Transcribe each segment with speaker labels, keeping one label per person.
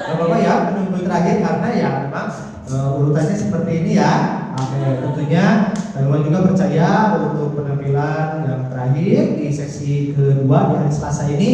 Speaker 1: Bapak ya, penunggu terakhir karena ya memang urutannya seperti ini ya. Oke, tentunya teman juga percaya untuk penampilan yang terakhir di sesi kedua di hari Selasa ini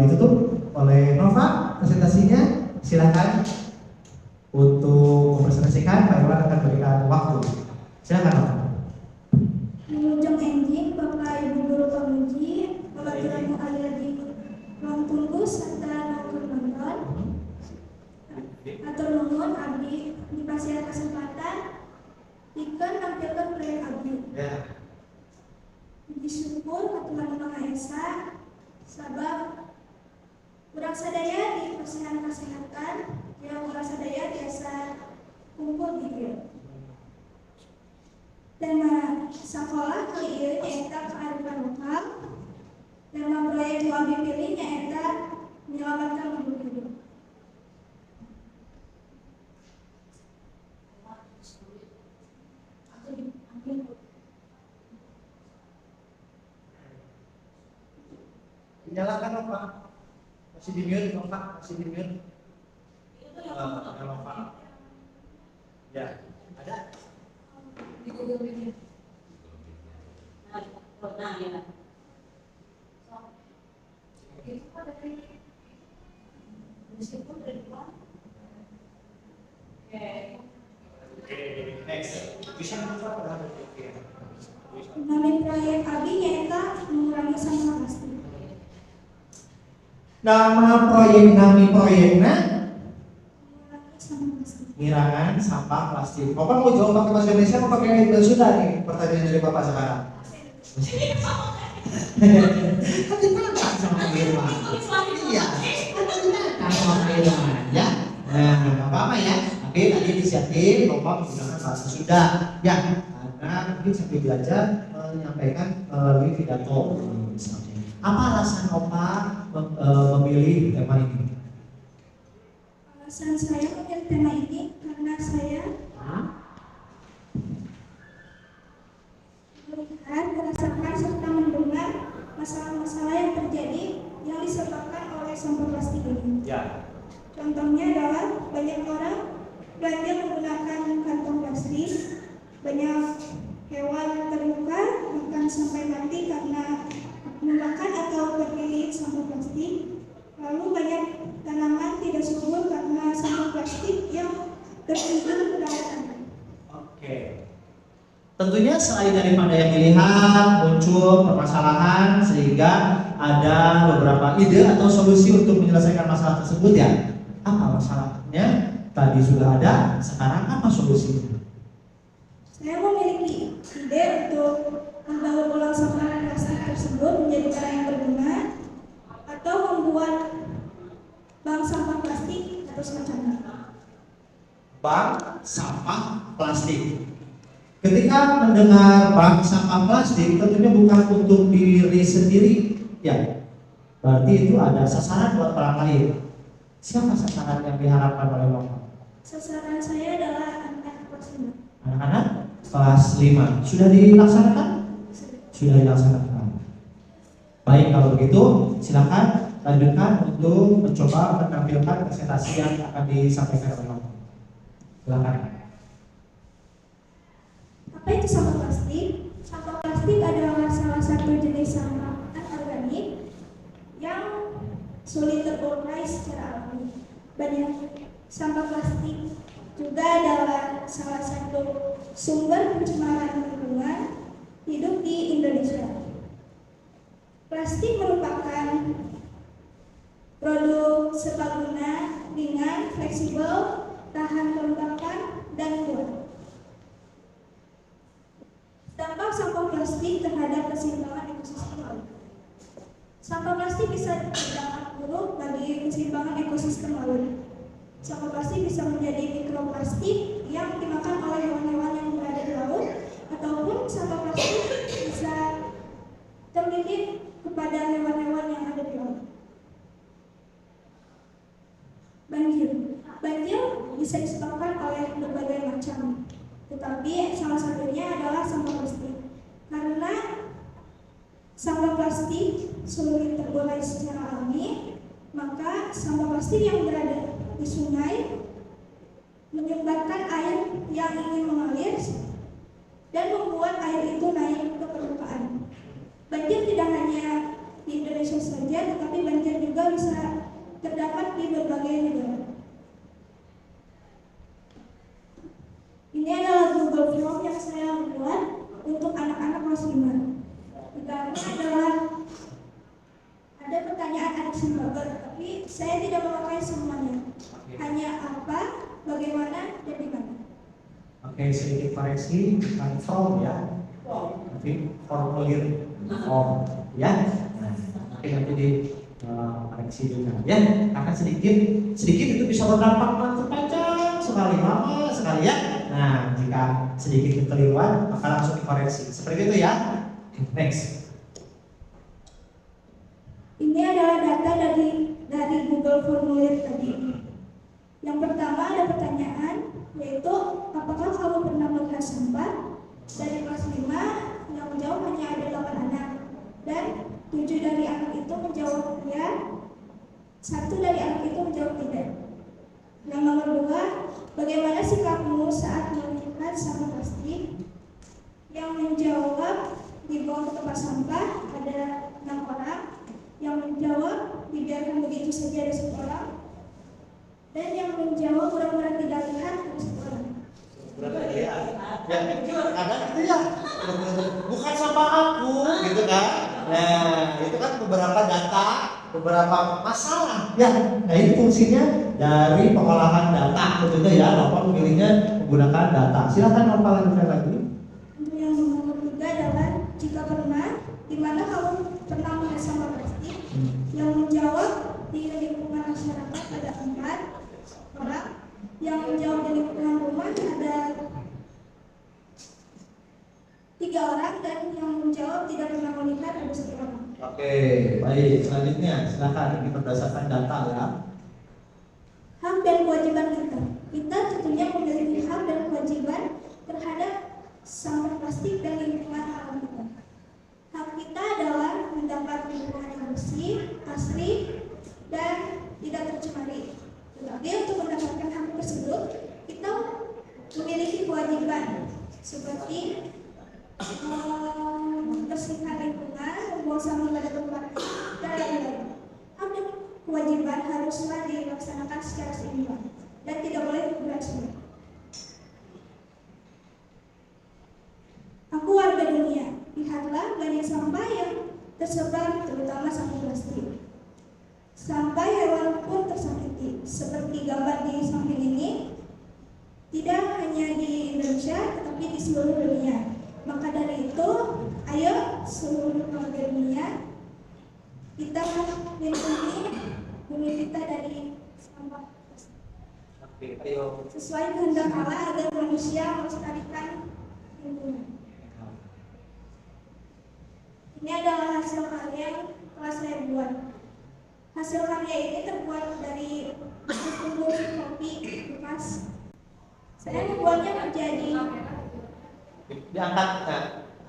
Speaker 1: ditutup oleh Nova presentasinya. Silakan untuk mempresentasikan, Pak Iwan akan berikan waktu. Silakan Nova.
Speaker 2: Menunjang enjing, Bapak Ibu Guru Pamuji, pelajaran yang ada di ruang tunggu serta nonton. Atur nuhun abdi dikasih kesempatan ikut tampilkan proyek abdi. Puji syukur ke Tuhan Maha Esa, sabab urang sadaya di kesehatan yang urang sadaya biasa kumpul di dieu. Tema sekolah kali ini nyaeta kearifan lokal. Tema proyek yang abdi pilih nyaeta menyelamatkan makhluk hidup.
Speaker 1: Nyalakan Nova. Masih di mute Nova, masih di mute. Nova. Ya, ada. Next. Bisa Nova pada
Speaker 2: Nama proyek abdi nyaeta mengurangi sampah plastik.
Speaker 1: Nama proyek nami proyeknya
Speaker 2: Mengurangi sampah plastik.
Speaker 1: ngirangan sampah plastik. Bapak mau jawab pakai bahasa Indonesia atau pakai bahasa Sunda nih pertanyaan dari Bapak sekarang? Kan ditantang sama Pak Irwan. Iya, kan ditantang sama Pak Irwan ya. Nah, apa ya? Tapi tadi disiapin Bapak menggunakan bahasa Sunda ya. Karena mungkin sambil belajar menyampaikan melalui pidato misalnya. Apa alasan Opa memilih tema ini?
Speaker 2: Alasan saya memilih tema ini karena saya melihat, merasakan serta mendengar masalah-masalah yang terjadi yang disebabkan oleh sampah plastik ini.
Speaker 1: Ya.
Speaker 2: Contohnya adalah banyak orang belanja menggunakan kantong plastik, banyak hewan terluka bahkan sampai mati karena memakan atau terpilih sampah plastik. Lalu banyak tanaman tidak subur karena sampah plastik yang tertimbun ke dalam.
Speaker 1: Oke. Tentunya selain daripada yang dilihat muncul permasalahan sehingga ada beberapa ide atau solusi untuk menyelesaikan masalah tersebut ya. Apa masalahnya? Tadi sudah ada, sekarang apa solusinya?
Speaker 2: Saya memiliki ide untuk membawa ulang sampah plastik tersebut menjadi barang yang berguna atau membuat bank sampah plastik atau semacamnya.
Speaker 1: Bank sampah plastik. Ketika mendengar bank sampah plastik, tentunya bukan untuk diri sendiri, ya. Berarti itu ada sasaran buat orang lain. Siapa sasaran yang diharapkan oleh Bapak?
Speaker 2: Sasaran saya adalah anak-anak kelas 5.
Speaker 1: Anak-anak kelas 5. Sudah dilaksanakan? Sudah dilaksanakan. Baik, kalau begitu silakan lanjutkan untuk mencoba menampilkan presentasi yang akan disampaikan oleh Bapak. Silakan.
Speaker 2: Apa itu sampah plastik? Sampah plastik adalah salah satu jenis sampah anorganik yang sulit terurai secara alami. Banyak sampah plastik juga adalah salah satu sumber pencemaran lingkungan hidup di Indonesia. Plastik merupakan produk serbaguna, ringan, fleksibel, tahan kelembapan, dan kuat. Dampak sampah plastik terhadap keseimbangan ekosistem laut. Sampah plastik bisa berdampak buruk bagi keseimbangan ekosistem laut. Sampah plastik bisa menjadi mikroplastik yang dimakan oleh hewan-hewan yang berada di laut, ataupun sampah plastik bisa terlilit kepada hewan-hewan yang ada di laut. Banjir bisa disebabkan oleh berbagai macam, tetapi salah satunya adalah sampah plastik. Karena sampah plastik sulit terurai secara alami, maka sampah plastik yang berada di sungai menyumbatkan air yang ingin mengalir dan membuat air itu naik ke permukaan. Banjir tidak hanya di Indonesia saja, tetapi banjir juga bisa terdapat di berbagai negara. Ini adalah Google Form yang saya buat untuk anak-anak kelas 5. Pertama adalah ada pertanyaan anak simbaber, tapi saya tidak memakai semuanya. Hanya apa, bagaimana, dan di mana.
Speaker 1: Oke, sedikit koreksi, bukan form ya, tapi formulir form ya. Nah, nanti di koreksi juga ya. Akan sedikit itu bisa berdampak panjang sekali, lama sekali ya. Nah, jika sedikit kekeliruan maka langsung dikoreksi. Seperti itu ya. Next.
Speaker 2: Ini adalah data dari Google Formulir tadi. Yang pertama ada pertanyaan, yaitu apakah kamu pernah melihat sampah? Dari kelas 5 yang menjawab hanya ada 8 anak, dan 7 dari anak itu menjawab ya, 1 dari anak itu menjawab tidak. Yang nomor 2, bagaimana sikapmu saat melihat sampah plastik? Yang menjawab dibuang ke tempat sampah ada 6 orang, yang menjawab dibiarkan begitu saja ada 1 orang, dan yang menjawab pura-pura tidak lihat ada 1 orang.
Speaker 1: Ya, ada itu ya. Bukan sama aku, gitu kan? Nah, itu kan beberapa data, beberapa masalah. Ya, nah ini fungsinya dari pengolahan data, tentunya ya. Bapak memilihnya menggunakan data. Silakan Bapak lanjutkan lagi.
Speaker 2: Yang nomor 3 adalah jika pernah, di mana kamu pernah melihat sampah plastik? Yang menjawab di lingkungan masyarakat ada 4 orang, yang menjawab di lingkungan rumah ada 3 orang, dan yang menjawab tidak pernah melihat ada 1 orang.
Speaker 1: Oke, baik. Selanjutnya, silakan. Ini berdasarkan data ya.
Speaker 2: Hak dan kewajiban kita. Kita tentunya memiliki hak dan kewajiban terhadap sampah plastik dan lingkungan alam kita. Hak kita adalah mendapat lingkungan yang bersih, asri, dan tidak tercemari. Tetapi untuk mendapatkan hak tersebut, kita memiliki kewajiban seperti membersihkan lingkungan, membuang sampah pada tempatnya, dan lain-lain. Hak dan kewajiban haruslah dilaksanakan secara seimbang dan tidak boleh berat-berat. Aku warga dunia, lihatlah banyak sampah yang tersebar, terutama sampah plastik. Sampai hewan pun tersakiti, seperti gambar di samping ini. Tidak hanya di Indonesia, tetapi di seluruh dunia. Maka dari itu, ayo seluruh warga dunia, kita melindungi bumi kita dari sampah plastik.
Speaker 1: Oke, ayo.
Speaker 2: Sesuai kehendak Allah agar manusia melestarikan lingkungan. Ini adalah hasil karya yang telah saya buat. Hasil karya ini terbuat dari bubur kopi bekas. Saya membuatnya menjadi
Speaker 1: diangkat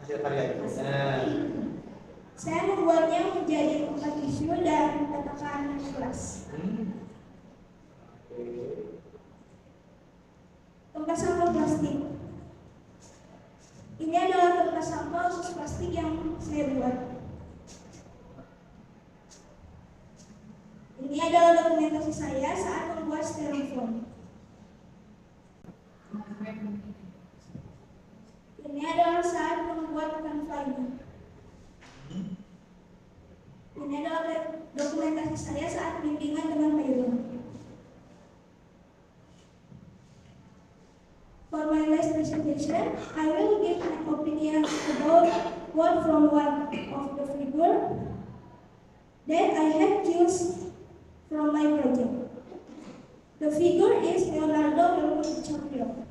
Speaker 1: hasil karya itu.
Speaker 2: Saya membuatnya menjadi tempat tisu dan tatakan gelas. Tempat sampah plastik. Ini adalah tempat sampah khusus plastik yang saya buat. Ini adalah dokumentasi saya saat membuat styrofoam. Ini adalah saat membuat kanva ini. Ini adalah dokumentasi saya saat bimbingan dengan Mayron. For my last presentation, I will give my opinion about one from one of the figure that I have used from my project. The figure is Leonardo DiCaprio.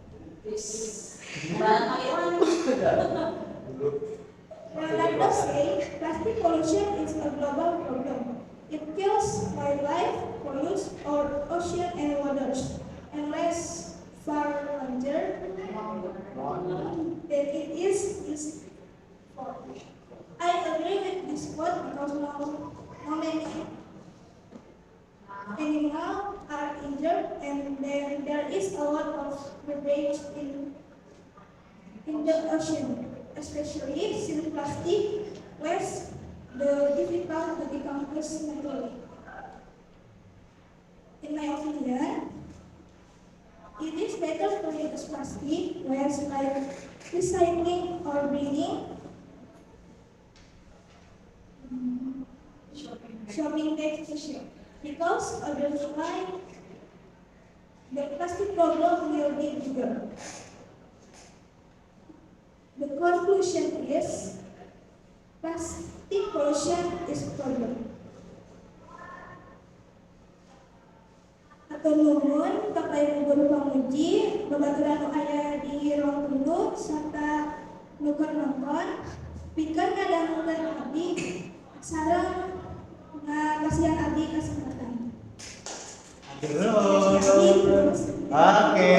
Speaker 2: Leonardo says plastic pollution is a global problem. It kills wildlife, pollutes our ocean and waters, and less far larger than it is used for. I agree with this quote because no many animals are injured, and then there is a lot of debris in the ocean, especially since plastic waste the difficult to decompose naturally. In my opinion, it is better to use plastic waste like recycling or bringing shopping back to shop, because otherwise the plastic problem will be bigger. The conclusion is plastic pollution is a problem. Atur nuhun ka guru pamuji, babaturan nu aya di ruang tunggu serta nu keur nonton, pikeun ngadangukeun abdi sareng ngasihan abdi kesempatan.
Speaker 1: Oke.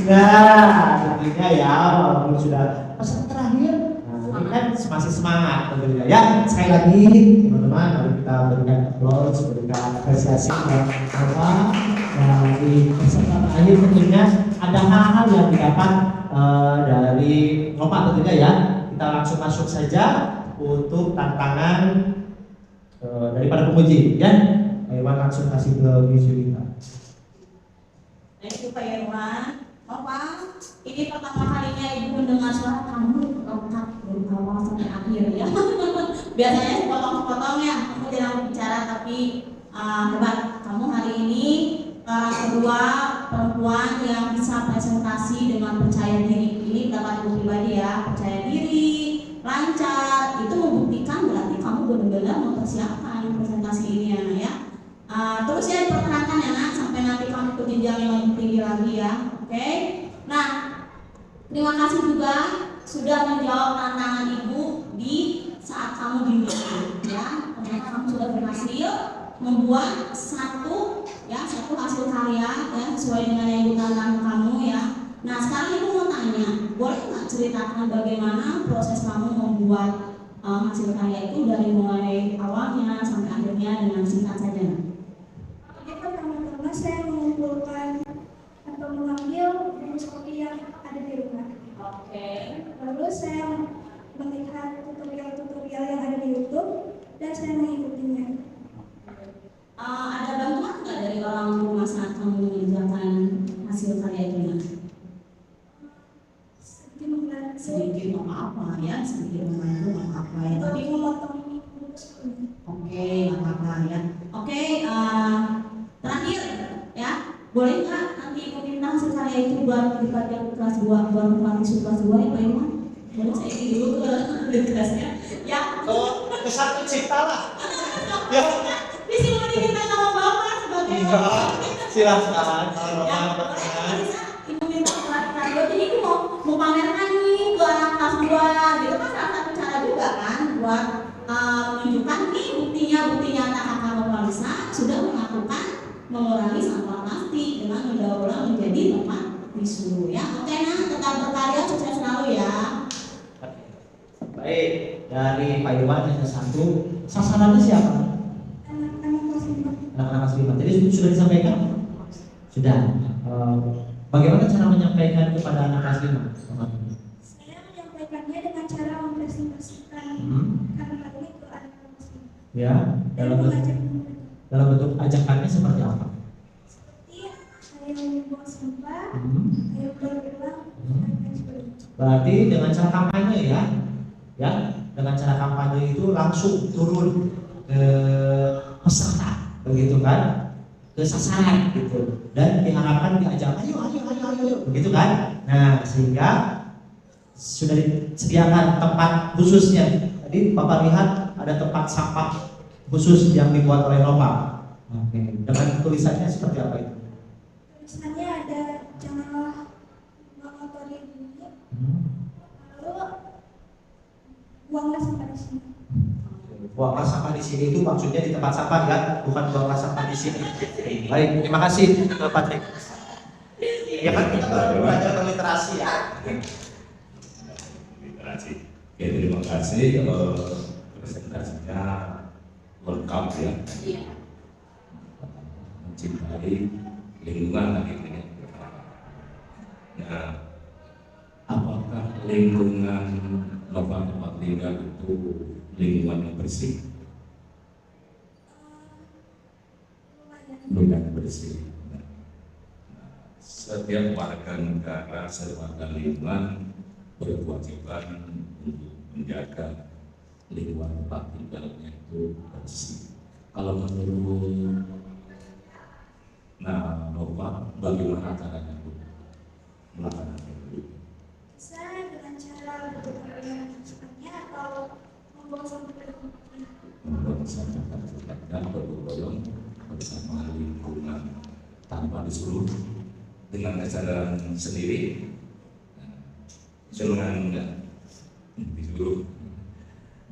Speaker 1: Nah, tentunya ya, walaupun sudah pesan terakhir, ini kan masih semangat tentunya ya. Sekali lagi teman-teman, mari kita berikan aplaus, berikan apresiasi kepada Bapak. Dan di pesan terakhir tentunya ada hal-hal yang didapat dari Bapak tentunya ya. Kita langsung masuk saja untuk tantangan daripada pemuji ya. Iwan langsung kasih ke Miss Yulita.
Speaker 3: Thank you Pak Irwan. Bapak, ini pertama kalinya Ibu mendengar suara kamu lengkap dari awal sampai akhir ya. Biasanya sepotong-sepotong ya, kamu tidak bicara tapi hebat. Kamu hari ini kedua perempuan yang bisa presentasi dengan percaya diri. Ini pendapat Ibu pribadi ya, percaya diri, lancar. Itu membuktikan berarti kamu benar-benar mempersiapkan presentasi ini ya. Terus ya dipertahankan ya nak, sampai nanti kamu ke jenjang yang lebih tinggi lagi ya. Oke. Nah, terima kasih juga sudah menjawab tantangan Ibu di saat kamu di ya. Ternyata kamu sudah berhasil membuat satu hasil karya ya sesuai dengan yang Ibu tantangan kamu ya. Nah, sekarang Ibu mau tanya, boleh nggak ceritakan bagaimana proses kamu membuat hasil karya itu dari mulai awalnya sampai akhirnya dengan singkat saja?
Speaker 2: Pertama-tama saya mengumpulkan atau mengambil rumus kopi yang ada di rumah.
Speaker 3: Oke.
Speaker 2: Lalu saya melihat tutorial-tutorial yang ada di YouTube dan saya mengikutinya.
Speaker 3: Ada bantuan nggak dari orang rumah saat kamu mengerjakan hasil karya itu? Sedikit nggak apa-apa ya, sedikit membantu nggak apa-apa ya. Tapi
Speaker 2: memotong.
Speaker 3: Oke, nggak apa-apa ya. Oke, terakhir ya, boleh nggak nanti Ibu minta hasil karya itu buat dibagian kelas 2, buat siswa kelas 2 ya Pak Irwan? Boleh saya ini dulu ke kelasnya ya.
Speaker 1: Oh, kesatu cipta lah. Ya.
Speaker 3: Di sini mau diminta sama Bapak sebagai
Speaker 1: Silakan.
Speaker 3: ya. Ibu minta karya, jadi Ibu mau pamerkan nih ke anak kelas 2 gitu kan, salah satu cara juga kan buat menunjukkan nih bukti nyata kakak Bapak Lisa sudah melakukan mengurangi sampah plastik dengan mendaur ulang menjadi tempat tisu ya. Oke nah, tetap berkarya, sukses selalu ya.
Speaker 1: Baik, dari Pak Iwan yang satu, sasarannya siapa?
Speaker 2: Anak-anak kelas 5.
Speaker 1: Anak-anak kelas 5. Jadi sudah disampaikan? Sudah. Bagaimana cara menyampaikan kepada anak kelas 5?
Speaker 2: Saya menyampaikannya dengan cara mempresentasikan karena ini ke anak kelas 5.
Speaker 1: Ya, dalam bentuk ajakannya seperti apa?
Speaker 2: Seperti saya membuang sampah, saya berulang, dan sebagainya.
Speaker 1: Berarti dengan cara kampanye ya, dengan cara kampanye itu langsung turun ke peserta, begitu kan, ke sasaran gitu, dan diharapkan diajak ayo, begitu kan. Nah, sehingga sudah disediakan tempat khususnya. Tadi Bapak lihat ada tempat sampah khusus yang dibuat oleh Nova. Oke. Dengan tulisannya seperti apa itu?
Speaker 2: Tulisannya ada janganlah mengotori bumi, lalu buanglah sampah di sini.
Speaker 1: Buanglah sampah di sini itu maksudnya di tempat sampah ya, bukan buanglah sampah di sini. Baik, terima kasih Patrick. Ya kan kita baru belajar literasi ya.
Speaker 4: Literasi. Oke, terima kasih presentasinya lengkap ya,
Speaker 3: Iya.
Speaker 4: mencintai lingkungan gitu ya. Nah, apakah lingkungan Nova tempat tinggal itu lingkungan yang bersih? Lumayan bersih. Nah, setiap warga negara, warga lingkungan berkewajiban untuk menjaga lingkungan tempat tinggalnya itu bersih. Kalau menurut Nova, bagaimana caranya Bu melakukan itu?
Speaker 2: Bisa dengan cara berbuat seperti atau membuang sampah ke tempatnya.
Speaker 4: Membuang sampah pada tempatnya, bergotong bersama lingkungan tanpa disuruh, dengan kesadaran sendiri, dengan disuruh,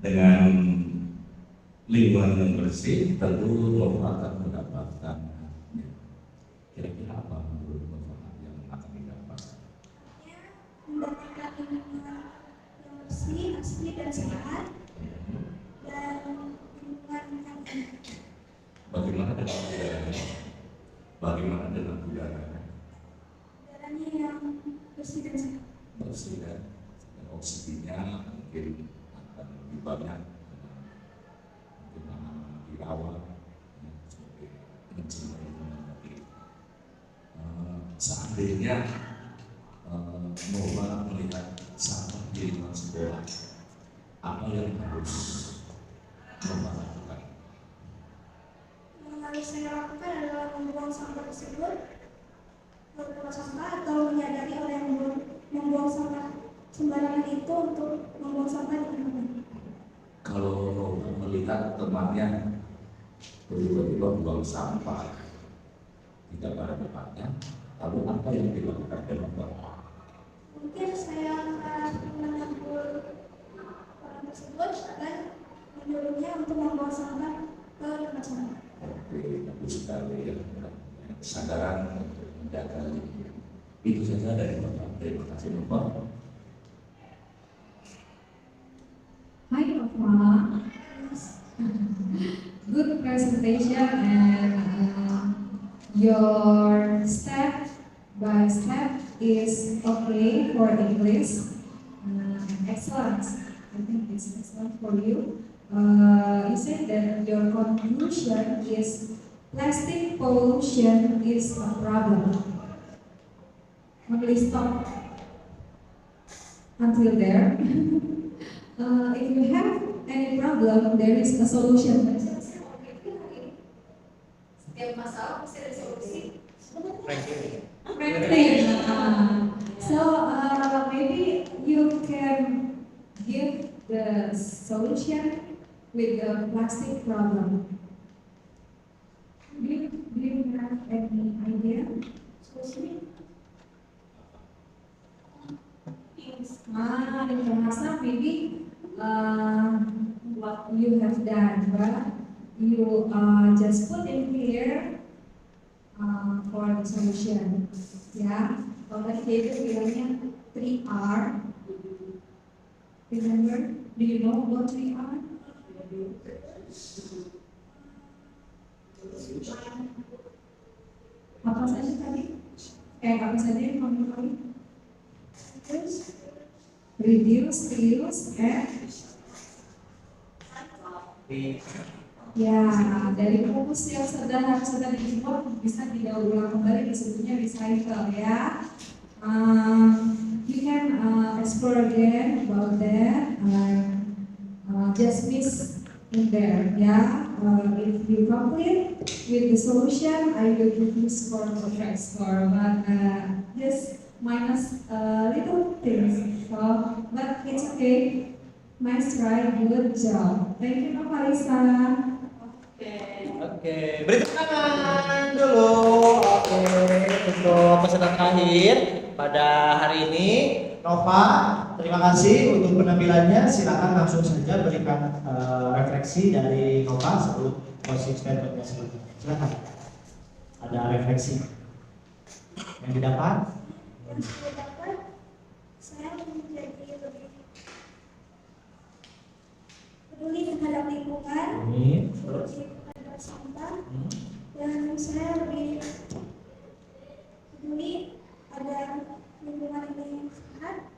Speaker 4: dengan lingkungan yang bersih, tentu akan mendapatkan kira-kira apa menurut Bapak yang akan didapat?
Speaker 2: Mendapatkan lingkungan yang bersih, asli dan sehat, dan lingkungan yang enak.
Speaker 4: Bagaimana dengan udaranya? Bagaimana dengan udaranya?
Speaker 2: Udaranya yang bersih dan sehat.
Speaker 4: Bersih dan oksigennya mungkin akan lebih banyak, mungkin akan dirawat sebagai mencintai lingkungan tadi. Seandainya Nova melihat sampah di lingkungan sekolah, apa yang harus Nova lakukan?
Speaker 2: Yang harus saya lakukan adalah membuang sampah tersebut ke tempat sampah atau menyadari orang yang membuang sampah sembarangan itu untuk membuang sampah di tempatnya.
Speaker 4: Kalau Nova melihat temannya tiba-tiba buang sampah tidak pada tempatnya, lalu apa yang dilakukan dengan Nova?
Speaker 2: Mungkin saya akan menegur orang tersebut dan menyuruhnya untuk membuang sampah ke tempat sampah.
Speaker 4: Oke, bagus sekali ya. Kesadaran untuk menjaga lingkungan. Itu saja dari Bapak. Terima kasih Bapak.
Speaker 5: Hi Nova, good presentation and your step by step is okay for English. Excellent. I think it's excellent for you. You said that your conclusion is plastic pollution is a problem. Only stop until there. If you have any problem, there is a solution. Setiap masalah pasti ada solusi. Franklin. So maybe you can give the solution with the plastic problem. Do you have any idea? Solution? In Bahasa maybe what you have done, but you just put in here for the solution. Ya, kalau tadi dia bilangnya 3R. Remember? Do you know what 3R? Apa saja tadi? Apa saja yang kamu tahu? Reduce, reuse, and ya, dari rumus yang sudah dibuat bisa didaur ulang kembali, disebutnya recycle ya. You can explore again about that. Just miss in there ya. If you complete with the solution, I will give you score for track score, but just minus little things. So, but it's okay. Nice try, good job. Thank you, Marisa.
Speaker 1: Oke, beri tepuk tangan dulu. Oke, untuk peserta terakhir pada hari ini, Nova, terima kasih untuk penampilannya. Silakan langsung saja berikan refleksi dari Nova sebelum closing statement selanjutnya. Silakan. Ada refleksi yang didapat?
Speaker 2: Yang saya dapat, saya menjadi lebih peduli terhadap lingkungan,
Speaker 1: Terus?
Speaker 2: terhadap sampah, dan saya lebih peduli agar lingkungan ini sehat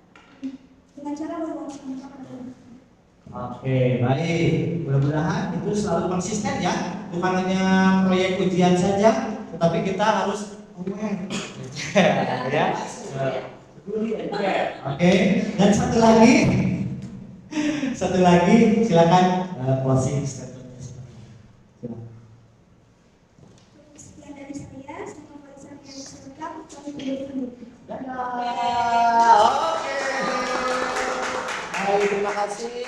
Speaker 2: dengan cara membuang sampah pada tempatnya.
Speaker 1: Oke, baik. Mudah-mudahan itu selalu konsisten ya. Bukan hanya proyek ujian saja, tetapi kita harus aware. Ya. Oke. Dan satu lagi, silakan closing statement. Silakan.
Speaker 2: Sekian dari saya, sama pemeriksaan yang selengkap, kami berdua.
Speaker 1: Dadah. Oke. Baik, terima kasih.